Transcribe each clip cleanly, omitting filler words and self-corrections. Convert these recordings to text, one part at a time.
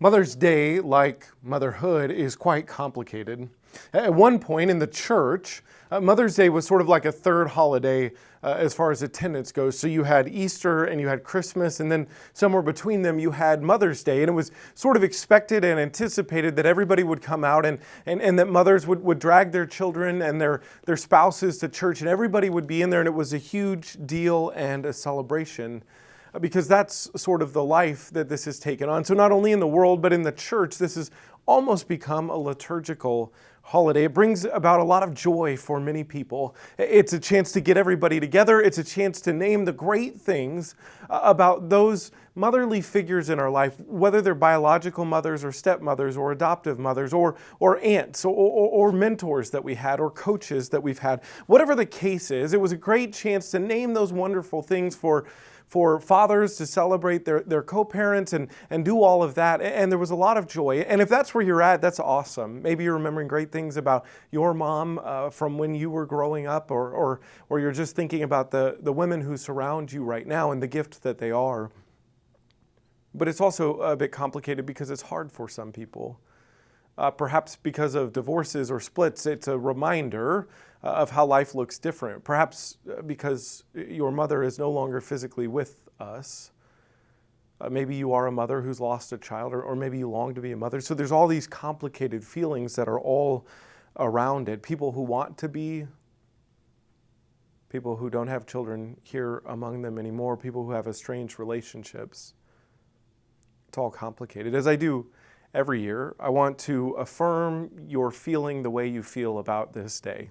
Mother's Day, like motherhood, is quite complicated. At one point in the church, Mother's Day was sort of like a third holiday as far as attendance goes. So you had Easter and you had Christmas, and then somewhere between them you had Mother's Day. And it was sort of expected and anticipated that everybody would come out and that mothers would drag their children and their spouses to church, and everybody would be in there, and it was a huge deal and a celebration. Because that's sort of the life that this has taken on. So not only in the world, but in the church, this has almost become a liturgical holiday. It brings about a lot of joy for many people. It's a chance to get everybody together. It's a chance to name the great things about those motherly figures in our life, whether they're biological mothers or stepmothers or adoptive mothers or aunts or mentors that we had or coaches that we've had. Whatever the case is, it was a great chance to name those wonderful things for fathers to celebrate their co-parents and do all of that. And there was a lot of joy. And if that's where you're at, that's awesome. Maybe you're remembering great things about your mom from when you were growing up, or you're just thinking about the women who surround you right now and the gift that they are. But it's also a bit complicated because it's hard for some people. Perhaps because of divorces or splits, it's a reminder of how life looks different. Perhaps because your mother is no longer physically with us. Maybe you are a mother who's lost a child, or maybe you long to be a mother. So there's all these complicated feelings that are all around it. People who want to be, people who don't have children here among them anymore, people who have estranged relationships. It's all complicated. As I do every year, I want to affirm your feeling the way you feel about this day.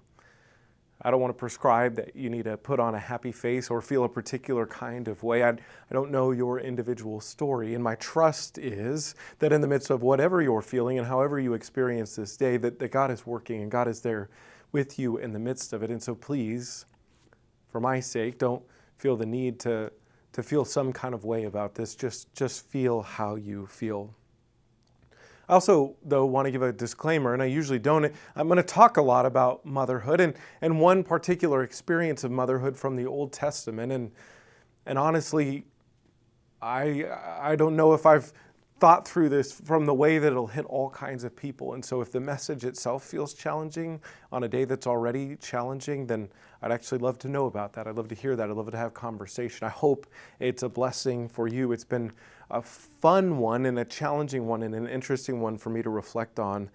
I don't want to prescribe that you need to put on a happy face or feel a particular kind of way. I don't know your individual story, and my trust is that in the midst of whatever you're feeling and however you experience this day, that God is working and God is there with you in the midst of it. And so please, for my sake, don't feel the need to feel some kind of way about this. Just feel how you feel. I also, though, want to give a disclaimer, and I usually don't. I'm going to talk a lot about motherhood and one particular experience of motherhood from the Old Testament. And honestly, I don't know if I've thought through this from the way that it'll hit all kinds of people. And so if the message itself feels challenging on a day that's already challenging, then I'd actually love to know about that. I'd love to hear that. I'd love to have conversation. I hope it's a blessing for you. It's been a fun one and a challenging one and an interesting one for me to reflect on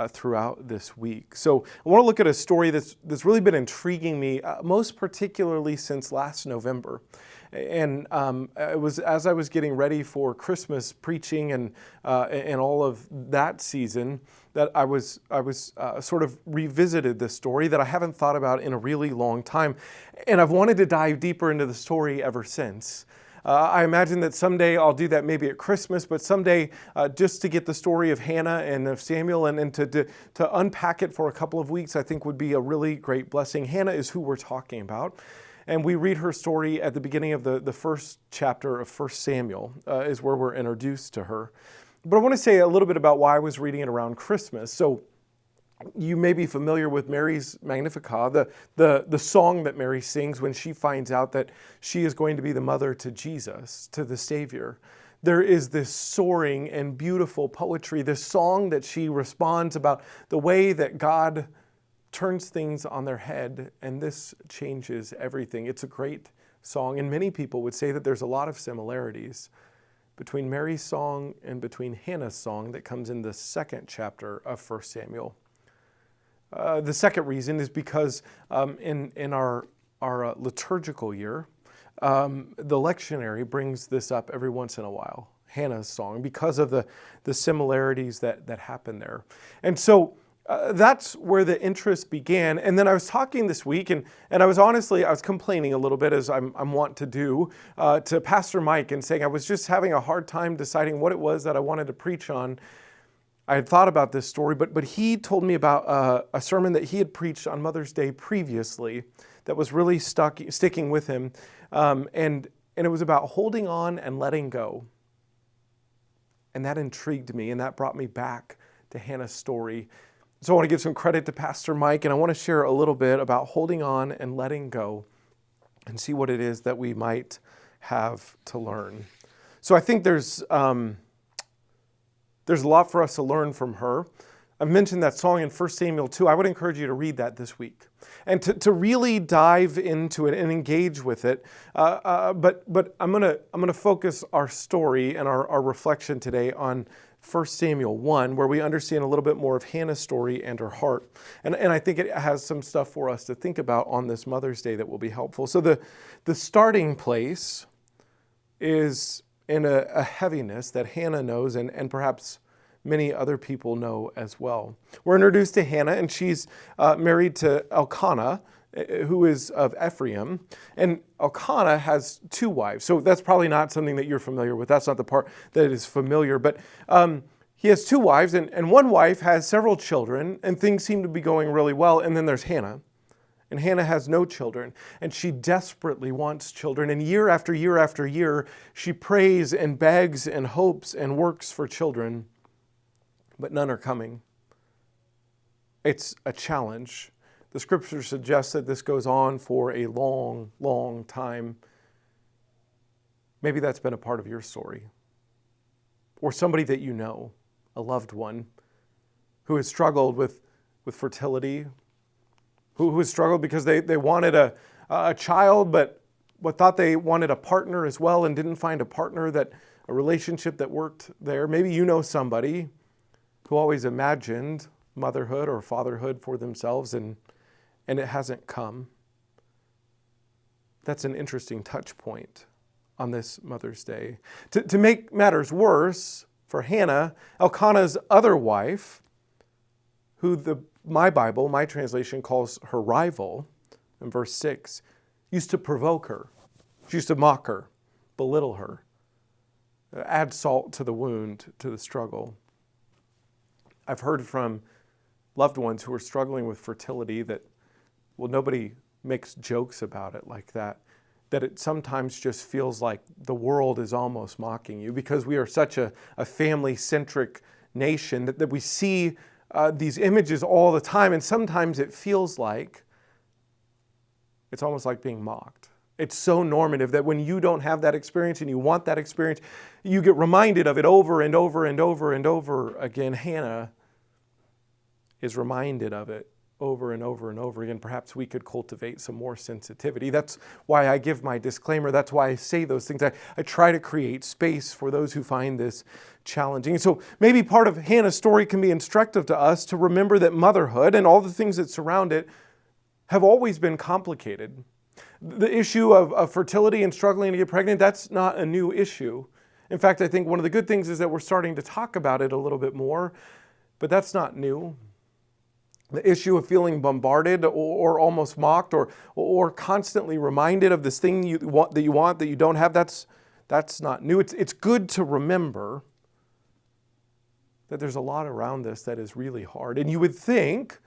throughout this week. So I want to look at a story that's really been intriguing me, most particularly since last November. And it was as I was getting ready for Christmas preaching and all of that season that I was sort of revisited this story that I haven't thought about in a really long time. And I've wanted to dive deeper into the story ever since. I imagine that someday I'll do that maybe at Christmas, but someday just to get the story of Hannah and of Samuel and to unpack it for a couple of weeks, I think would be a really great blessing. Hannah is who we're talking about. And we read her story at the beginning of the first chapter of 1 Samuel is where we're introduced to her. But I want to say a little bit about why I was reading it around Christmas. So you may be familiar with Mary's Magnificat, the song that Mary sings when she finds out that she is going to be the mother to Jesus, to the Savior. There is this soaring and beautiful poetry, this song that she responds about the way that God turns things on their head, and this changes everything. It's a great song, and many people would say that there's a lot of similarities between Mary's song and between Hannah's song that comes in the second chapter of 1 Samuel. The second reason is because in our liturgical year, the lectionary brings this up every once in a while, Hannah's song, because of the similarities that happen there. And so that's where the interest began. And then I was talking this week, and I was complaining a little bit, as I'm wont to do, to Pastor Mike, and saying I was just having a hard time deciding what it was that I wanted to preach on. I had thought about this story, but he told me about a sermon that he had preached on Mother's Day previously that was really sticking with him, and it was about holding on and letting go. And that intrigued me, and that brought me back to Hannah's story. So I want to give some credit to Pastor Mike, and I want to share a little bit about holding on and letting go and see what it is that we might have to learn. So I think there's There's a lot for us to learn from her. I've mentioned that song in 1 Samuel 2. I would encourage you to read that this week and to really dive into it and engage with it. But I'm gonna focus our story and our reflection today on 1 Samuel 1, where we understand a little bit more of Hannah's story and her heart. And I think it has some stuff for us to think about on this Mother's Day that will be helpful. So the starting place is in a heaviness that Hannah knows and perhaps many other people know as well. We're introduced to Hannah, and she's married to Elkanah, who is of Ephraim. And Elkanah has two wives. So that's probably not something that you're familiar with. That's not the part that is familiar. But he has two wives, and one wife has several children, and things seem to be going really well. And then there's Hannah. And Hannah has no children, and she desperately wants children. And year after year after year, she prays and begs and hopes and works for children, but none are coming. It's a challenge. The scripture suggests that this goes on for a long, long time. Maybe that's been a part of your story. Or somebody that you know, a loved one, who has struggled with fertility, who has struggled because they wanted a child, but thought they wanted a partner as well and didn't find a partner, a relationship that worked there. Maybe you know somebody who always imagined motherhood or fatherhood for themselves, and it hasn't come. That's an interesting touch point on this Mother's Day. To make matters worse, for Hannah, Elkanah's other wife, who my Bible, my translation, calls her rival, in verse 6, used to provoke her. She used to mock her, belittle her, add salt to the wound, to the struggle. I've heard from loved ones who are struggling with fertility that, well, nobody makes jokes about it like that it sometimes just feels like the world is almost mocking you, because we are such a family-centric nation that we see these images all the time, and sometimes it feels like it's almost like being mocked. It's so normative that when you don't have that experience and you want that experience, you get reminded of it over and over and over and over again. Hannah is reminded of it over and over and over again. Perhaps we could cultivate some more sensitivity. That's why I give my disclaimer. That's why I say those things. I try to create space for those who find this challenging. So maybe part of Hannah's story can be instructive to us to remember that motherhood and all the things that surround it have always been complicated. The issue of fertility and struggling to get pregnant, that's not a new issue. In fact, I think one of the good things is that we're starting to talk about it a little bit more, but that's not new. The issue of feeling bombarded or almost mocked or constantly reminded of this thing that you don't have, that's not new. It's good to remember that there's a lot around this that is really hard. And you would think,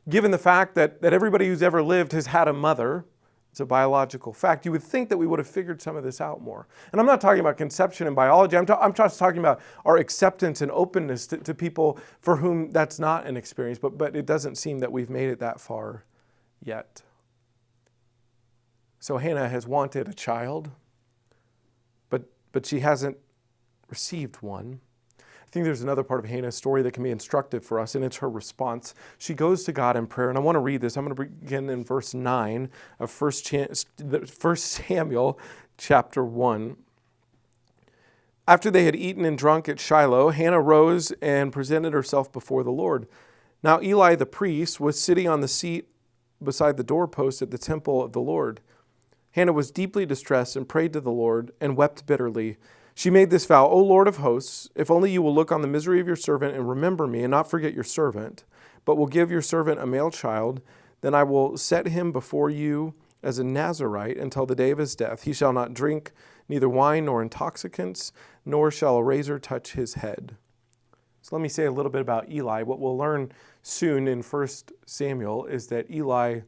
given the fact that everybody who's ever lived has had a mother, it's a biological fact, you would think that we would have figured some of this out more. And I'm not talking about conception and biology. I'm just talking about our acceptance and openness to people for whom that's not an experience. But it doesn't seem that we've made it that far yet. So Hannah has wanted a child, but she hasn't received one. I think there's another part of Hannah's story that can be instructive for us, and it's her response. She goes to God in prayer, and I want to read this. I'm going to begin in verse 9 of 1 Samuel chapter 1. After they had eaten and drunk at Shiloh, Hannah rose and presented herself before the Lord. Now Eli the priest was sitting on the seat beside the doorpost at the temple of the Lord. Hannah was deeply distressed and prayed to the Lord and wept bitterly. She made this vow, O Lord of hosts, if only you will look on the misery of your servant and remember me and not forget your servant, but will give your servant a male child, then I will set him before you as a Nazirite until the day of his death. He shall not drink neither wine nor intoxicants, nor shall a razor touch his head. So let me say a little bit about Eli. What we'll learn soon in 1 Samuel is that Eli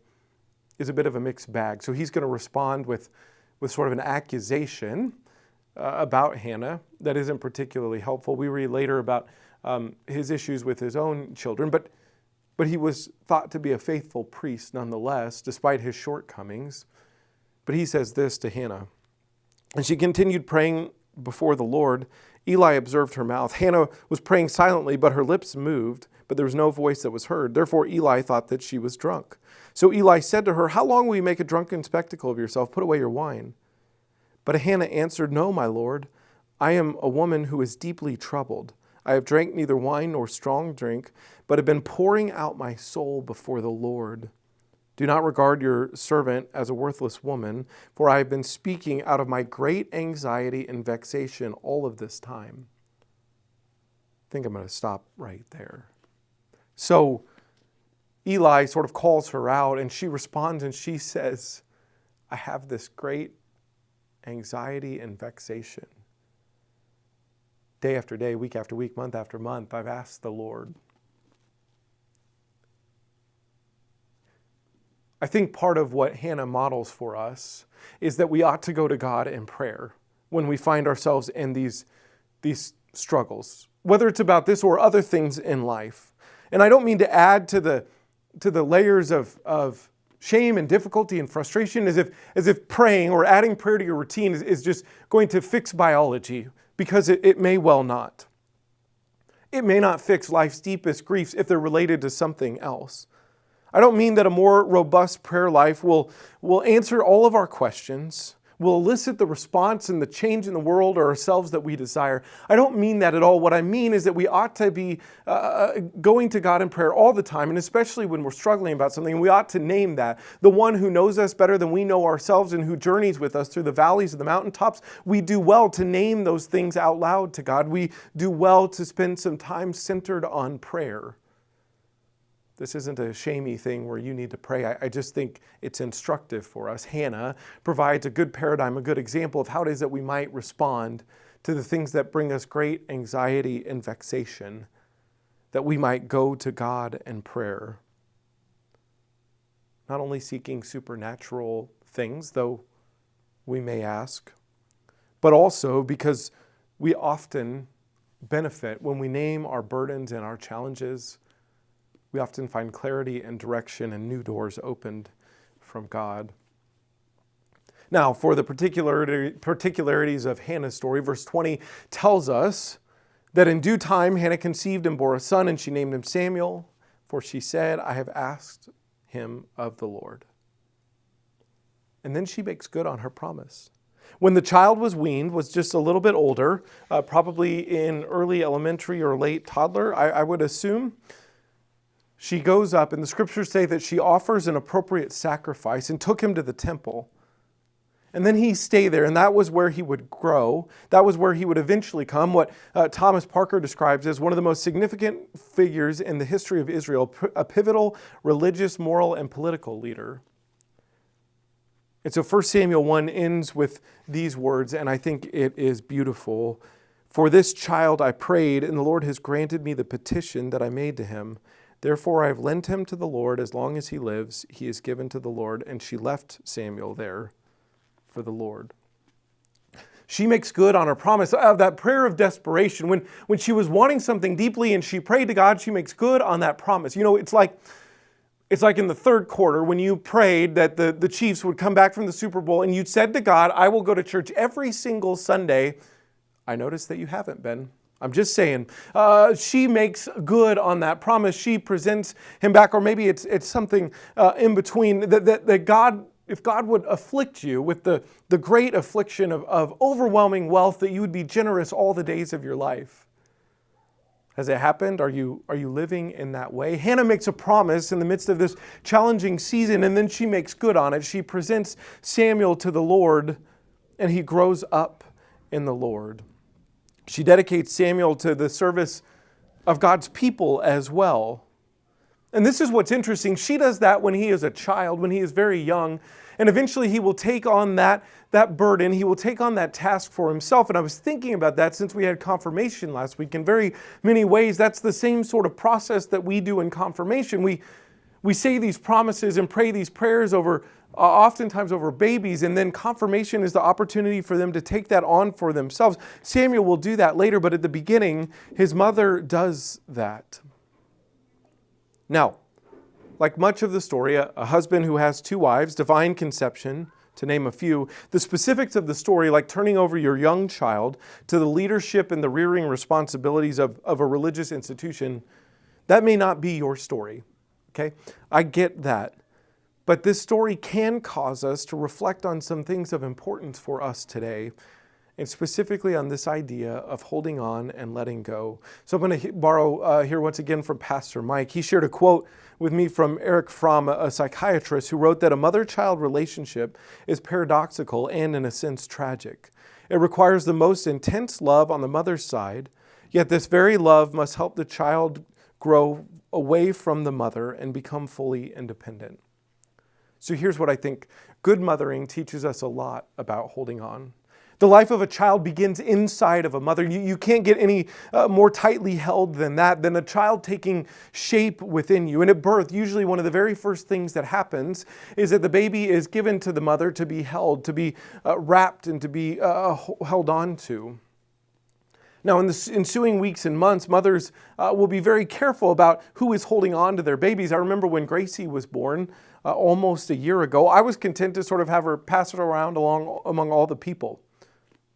is a bit of a mixed bag. So he's going to respond with sort of an accusation about Hannah that isn't particularly helpful. We read later about his issues with his own children, but he was thought to be a faithful priest nonetheless, despite his shortcomings. But he says this to Hannah. And she continued praying before the Lord. Eli observed her mouth. Hannah was praying silently, but her lips moved, but there was no voice that was heard. Therefore Eli thought that she was drunk. So Eli said to her, "How long will you make a drunken spectacle of yourself? Put away your wine." But Hannah answered, "No, my Lord. I am a woman who is deeply troubled. I have drank neither wine nor strong drink, but have been pouring out my soul before the Lord. Do not regard your servant as a worthless woman, for I have been speaking out of my great anxiety and vexation all of this time." I think I'm going to stop right there. So Eli sort of calls her out, and she responds and she says, "I have this great anxiety and vexation. Day after day, week after week, month after month, I've asked the Lord." I think part of what Hannah models for us is that we ought to go to God in prayer when we find ourselves in these struggles, whether it's about this or other things in life. And I don't mean to add to the layers of shame and difficulty and frustration as if praying or adding prayer to your routine is just going to fix biology, because it may well not. It may not fix life's deepest griefs if they're related to something else. I don't mean that a more robust prayer life will answer all of our questions, will elicit the response and the change in the world or ourselves that we desire. I don't mean that at all. What I mean is that we ought to be going to God in prayer all the time, and especially when we're struggling about something, and we ought to name that. The one who knows us better than we know ourselves and who journeys with us through the valleys and the mountaintops, we do well to name those things out loud to God. We do well to spend some time centered on prayer. This isn't a shamey thing where you need to pray. I just think it's instructive for us. Hannah provides a good paradigm, a good example of how it is that we might respond to the things that bring us great anxiety and vexation, that we might go to God in prayer. Not only seeking supernatural things, though we may ask, but also because we often benefit when we name our burdens and our challenges. We often find clarity and direction and new doors opened from God. Now, for the particularities of Hannah's story, verse 20 tells us that in due time Hannah conceived and bore a son, and she named him Samuel, for she said, "I have asked him of the Lord." And then she makes good on her promise. When the child was weaned, was just a little bit older, probably in early elementary or late toddler, I would assume, she goes up, and the scriptures say that she offers an appropriate sacrifice and took him to the temple. And then he stayed there, and that was where he would grow. That was where he would eventually come, what Thomas Parker describes as one of the most significant figures in the history of Israel, a pivotal religious, moral, and political leader. And so 1 Samuel 1 ends with these words, and I think it is beautiful. "For this child I prayed, and the Lord has granted me the petition that I made to him. Therefore I have lent him to the Lord. As long as he lives, he is given to the Lord." And she left Samuel there for the Lord. She makes good on her promise of that prayer of desperation. When she was wanting something deeply and she prayed to God, she makes good on that promise. You know, it's like in the third quarter when you prayed that the Chiefs would come back from the Super Bowl and you said to God, "I will go to church every single Sunday." I noticed that you haven't been. I'm just saying, she makes good on that promise. She presents him back, or maybe it's something in between, that God, if God would afflict you with the great affliction of overwhelming wealth, that you would be generous all the days of your life. Has it happened? Are you living in that way? Hannah makes a promise in the midst of this challenging season, and then she makes good on it. She presents Samuel to the Lord, and he grows up in the Lord. She dedicates Samuel to the service of God's people as well. And this is what's interesting. She does that when he is a child, when he is very young. And eventually he will take on that burden. He will take on that task for himself. And I was thinking about that since we had confirmation last week. In very many ways, that's the same sort of process that we do in confirmation. We say these promises and pray these prayers over oftentimes over babies, and then confirmation is the opportunity for them to take that on for themselves. Samuel will do that later, but at the beginning, his mother does that. Now, like much of the story, a husband who has two wives, divine conception to name a few. The specifics of the story, like turning over your young child to the leadership and the rearing responsibilities of a religious institution, that may not be your story, okay? I get that. But this story can cause us to reflect on some things of importance for us today, and specifically on this idea of holding on and letting go. So I'm going to borrow here once again from Pastor Mike. He shared a quote with me from Eric Fromm, a psychiatrist, who wrote that a mother-child relationship is paradoxical and, in a sense, tragic. It requires the most intense love on the mother's side, yet this very love must help the child grow away from the mother and become fully independent. So here's what I think. Good mothering teaches us a lot about holding on. The life of a child begins inside of a mother. You can't get any more tightly held than that, than a child taking shape within you. And at birth, usually one of the very first things that happens is that the baby is given to the mother to be held, to be wrapped, and to be held on to. Now, in the ensuing weeks and months, mothers will be very careful about who is holding on to their babies. I remember when Gracie was born almost a year ago, I was content to sort of have her pass it around among all the people,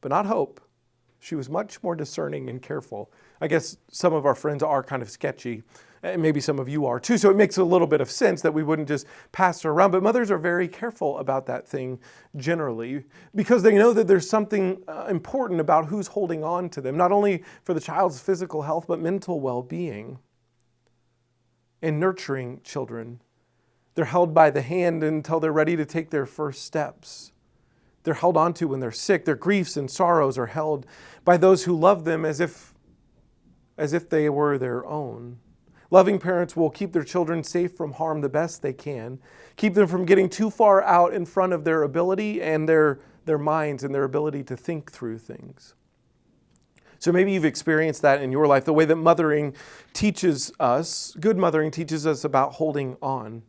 but not Hope. She was much more discerning and careful. I guess some of our friends are kind of sketchy, and maybe some of you are too, so it makes a little bit of sense that we wouldn't just pass her around. But mothers are very careful about that thing generally, because they know that there's something important about who's holding on to them, not only for the child's physical health, but mental well-being. And nurturing children, they're held by the hand until they're ready to take their first steps. They're held onto when they're sick. Their griefs and sorrows are held by those who love them as if they were their own. Loving parents will keep their children safe from harm the best they can, keep them from getting too far out in front of their ability and their minds and their ability to think through things. So maybe you've experienced that in your life, the way that mothering teaches us, good mothering teaches us about holding on.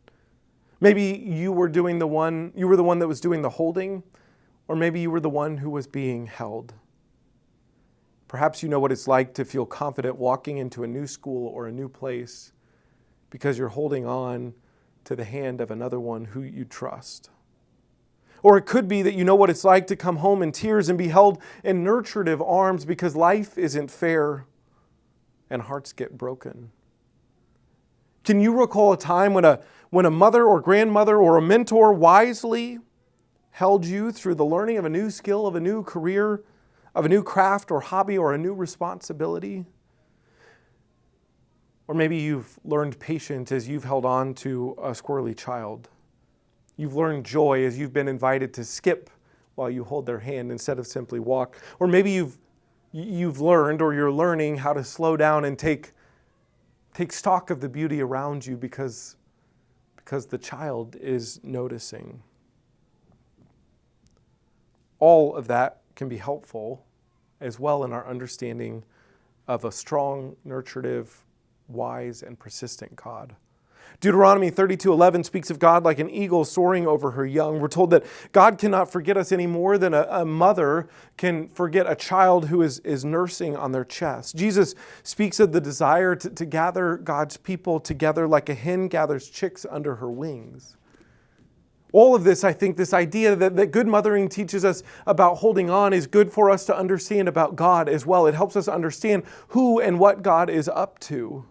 Maybe you were the one that was doing the holding, or maybe you were the one who was being held. Perhaps you know what it's like to feel confident walking into a new school or a new place because you're holding on to the hand of another one who you trust. Or it could be that you know what it's like to come home in tears and be held in nurturative arms because life isn't fair and hearts get broken. Can you recall a time when a mother or grandmother or a mentor wisely held you through the learning of a new skill, of a new career, of a new craft or hobby or a new responsibility? Or maybe you've learned patience as you've held on to a squirrely child. You've learned joy as you've been invited to skip while you hold their hand instead of simply walk. Or maybe you've learned or you're learning how to slow down and take stock of the beauty around you because the child is noticing. All of that can be helpful as well in our understanding of a strong, nurturative, wise, and persistent God. Deuteronomy 32:11 speaks of God like an eagle soaring over her young. We're told that God cannot forget us any more than a mother can forget a child who is nursing on their chest. Jesus speaks of the desire to gather God's people together like a hen gathers chicks under her wings. All of this, I think, this idea that good mothering teaches us about holding on is good for us to understand about God as well. It helps us understand who and what God is up to.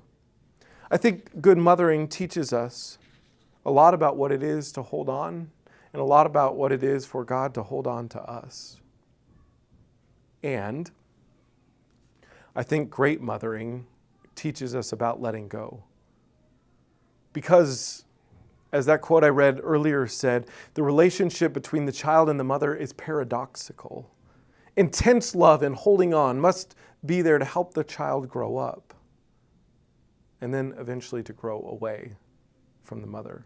I think good mothering teaches us a lot about what it is to hold on and a lot about what it is for God to hold on to us. And I think great mothering teaches us about letting go. Because, as that quote I read earlier said, the relationship between the child and the mother is paradoxical. Intense love and holding on must be there to help the child grow up and then eventually to grow away from the mother.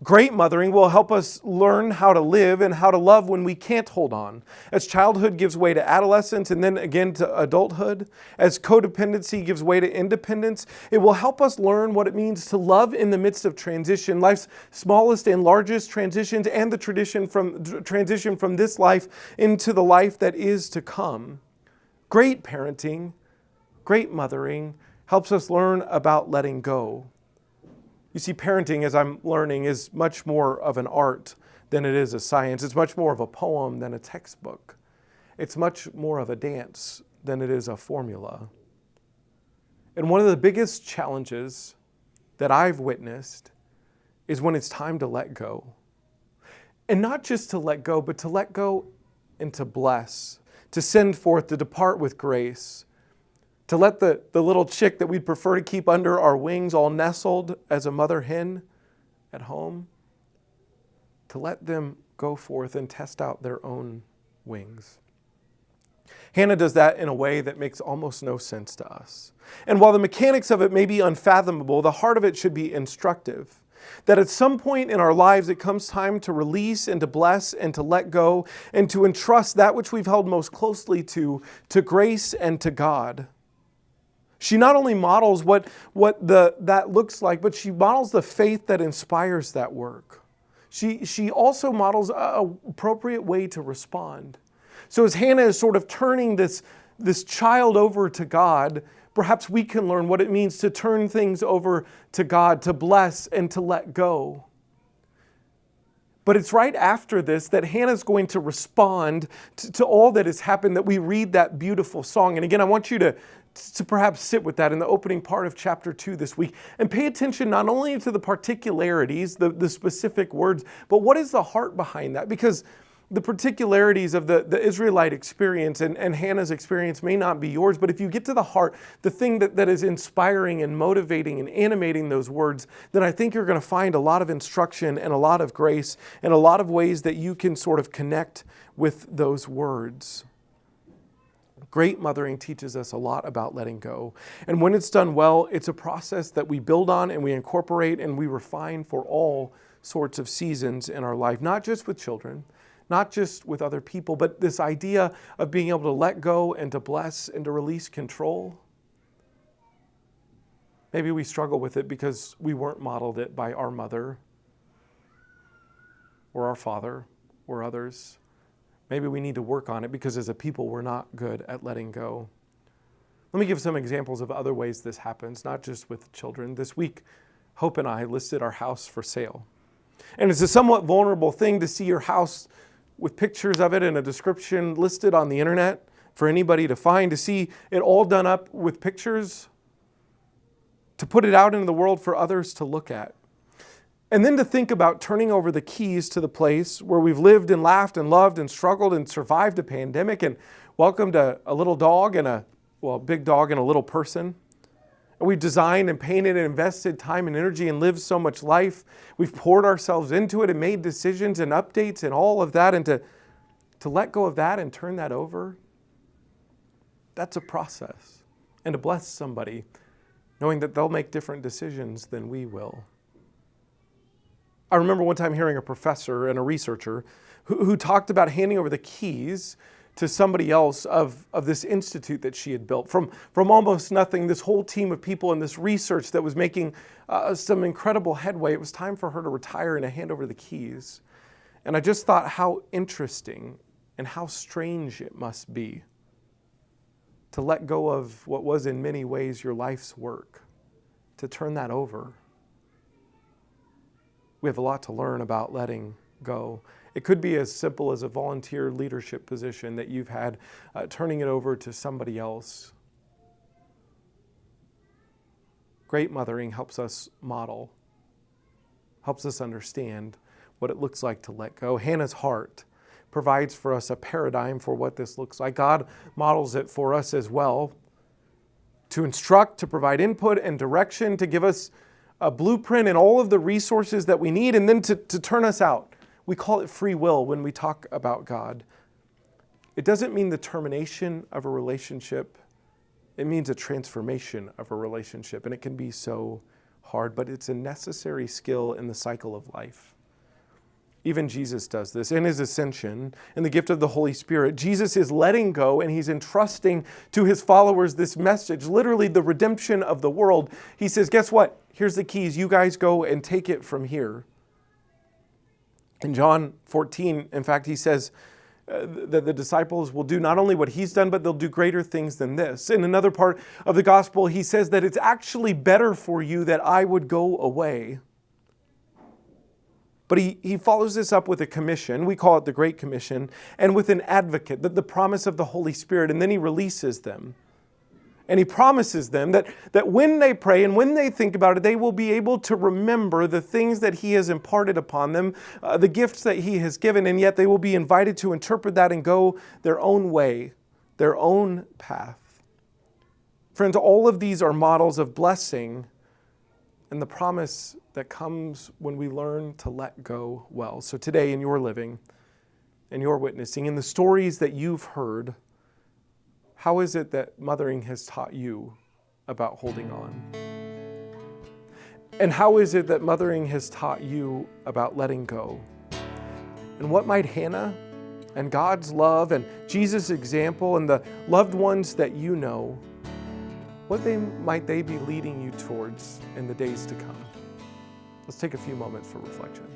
Great mothering will help us learn how to live and how to love when we can't hold on. As childhood gives way to adolescence and then again to adulthood, as codependency gives way to independence, it will help us learn what it means to love in the midst of transition, life's smallest and largest transitions, and the transition from this life into the life that is to come. Great parenting, great mothering helps us learn about letting go. You see, parenting, as I'm learning, is much more of an art than it is a science. It's much more of a poem than a textbook. It's much more of a dance than it is a formula. And one of the biggest challenges that I've witnessed is when it's time to let go. And not just to let go, but to let go and to bless, to send forth, to depart with grace, to let the little chick that we'd prefer to keep under our wings, all nestled as a mother hen at home, to let them go forth and test out their own wings. Hannah does that in a way that makes almost no sense to us. And while the mechanics of it may be unfathomable, the heart of it should be instructive. That at some point in our lives, it comes time to release and to bless and to let go and to entrust that which we've held most closely to grace and to God. She not only models what that looks like, but she models the faith that inspires that work. She also models an appropriate way to respond. So as Hannah is sort of turning this child over to God, perhaps we can learn what it means to turn things over to God, to bless and to let go. But it's right after this that Hannah's going to respond to all that has happened, that we read that beautiful song. And again, I want you to perhaps sit with that in the opening part of chapter 2 this week and pay attention not only to the particularities, the specific words, but what is the heart behind that? Because the particularities of the Israelite experience and Hannah's experience may not be yours, but if you get to the heart, the thing that is inspiring and motivating and animating those words, then I think you're going to find a lot of instruction and a lot of grace and a lot of ways that you can sort of connect with those words. Great mothering teaches us a lot about letting go. And when it's done well, it's a process that we build on and we incorporate and we refine for all sorts of seasons in our life, not just with children, not just with other people, but this idea of being able to let go and to bless and to release control. Maybe we struggle with it because we weren't modeled it by our mother or our father or others. Maybe we need to work on it because as a people, we're not good at letting go. Let me give some examples of other ways this happens, not just with children. This week, Hope and I listed our house for sale. And it's a somewhat vulnerable thing to see your house with pictures of it and a description listed on the internet for anybody to find, to see it all done up with pictures, to put it out into the world for others to look at. And then to think about turning over the keys to the place where we've lived and laughed and loved and struggled and survived a pandemic and welcomed a little dog and a big dog and a little person. And we've designed and painted and invested time and energy and lived so much life. We've poured ourselves into it and made decisions and updates and all of that. And to let go of that and turn that over, that's a process. And to bless somebody, knowing that they'll make different decisions than we will. I remember one time hearing a professor and a researcher who talked about handing over the keys to somebody else of this institute that she had built. From almost nothing, this whole team of people and this research that was making some incredible headway, it was time for her to retire and to hand over the keys. And I just thought how interesting and how strange it must be to let go of what was in many ways your life's work, to turn that over. We have a lot to learn about letting go. It could be as simple as a volunteer leadership position that you've had, turning it over to somebody else. Great mothering helps us model, helps us understand what it looks like to let go. Hannah's heart provides for us a paradigm for what this looks like. God models it for us as well, to instruct, to provide input and direction, to give us a blueprint and all of the resources that we need, and then to turn us out. We call it free will when we talk about God. It doesn't mean the termination of a relationship. It means a transformation of a relationship, and it can be so hard, but it's a necessary skill in the cycle of life. Even Jesus does this. In his ascension, in the gift of the Holy Spirit, Jesus is letting go and he's entrusting to his followers this message, literally the redemption of the world. He says, guess what? Here's the keys. You guys go and take it from here. In John 14, in fact, he says that the disciples will do not only what he's done, but they'll do greater things than this. In another part of the gospel, he says that it's actually better for you that I would go away. But he follows this up with a commission. We call it the Great Commission, and with an advocate, the promise of the Holy Spirit. And then he releases them. And he promises them that when they pray and when they think about it, they will be able to remember the things that he has imparted upon them, the gifts that he has given, and yet they will be invited to interpret that and go their own way, their own path. Friends, all of these are models of blessing and the promise that comes when we learn to let go well. So today in your living, in your witnessing, in the stories that you've heard, how is it that mothering has taught you about holding on? And how is it that mothering has taught you about letting go? And what might Hannah and God's love and Jesus' example and the loved ones that you know, might they be leading you towards in the days to come? Let's take a few moments for reflection.